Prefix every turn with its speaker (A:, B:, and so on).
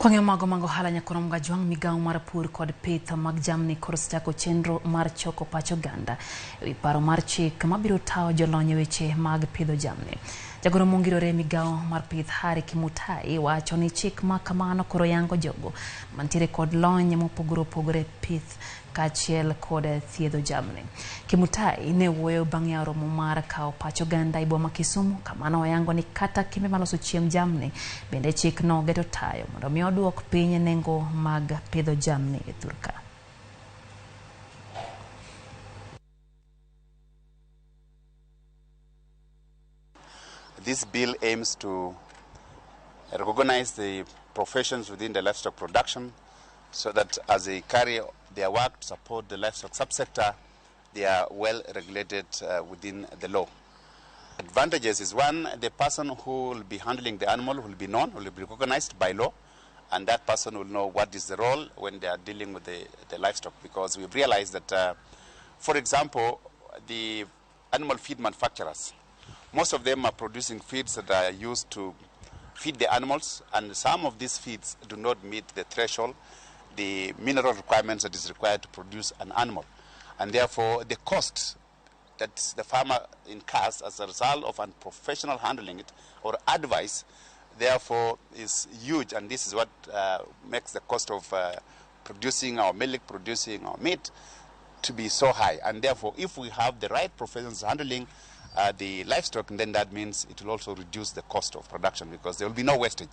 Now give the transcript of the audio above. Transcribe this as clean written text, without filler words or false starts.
A: Kwang'e mago mango hala nyakono mga jwang migao mar pur kod pidho mag jamni koro chako chenro mar choko pacho ganda ewi paro mar chik mabiro tawo jolony weche mag pidho jamni. Jagoro mongirore migao mar pith Hari Kimutai wacho ni chik ma kamano koro yango jogo mantiere kod lony mopogore pith kachiel kod thiedho jamni. Kimutai ne wuoyo bang' yao romo mar kao pacho ganda e boma Kisumu kamano oyango ni kata kembe maloso chiemb jamni bende chik no geto tayo mondo mi oduok piny nengo mag pidho jamni e Sirkal.
B: This bill aims to recognize the professions within the livestock production so that as they carry their work to support the livestock subsector, they are well regulated within the law. Advantages is one, the person who will be handling the animal will be known, will be recognized by law, and that person will know what is the role when they are dealing with the livestock, because we've realized that, for example, the animal feed manufacturers, most of them are producing feeds that are used to feed the animals, and some of these feeds do not meet the threshold, the mineral requirements that is required to produce an animal. And therefore, the cost that the farmer incurs as a result of unprofessional handling it or advice, therefore, is huge. And this is what makes the cost of producing our milk, producing our meat, to be so high. And therefore, if we have the right professionals handling the livestock, then that means it will also reduce the cost of production because there will be no wastage.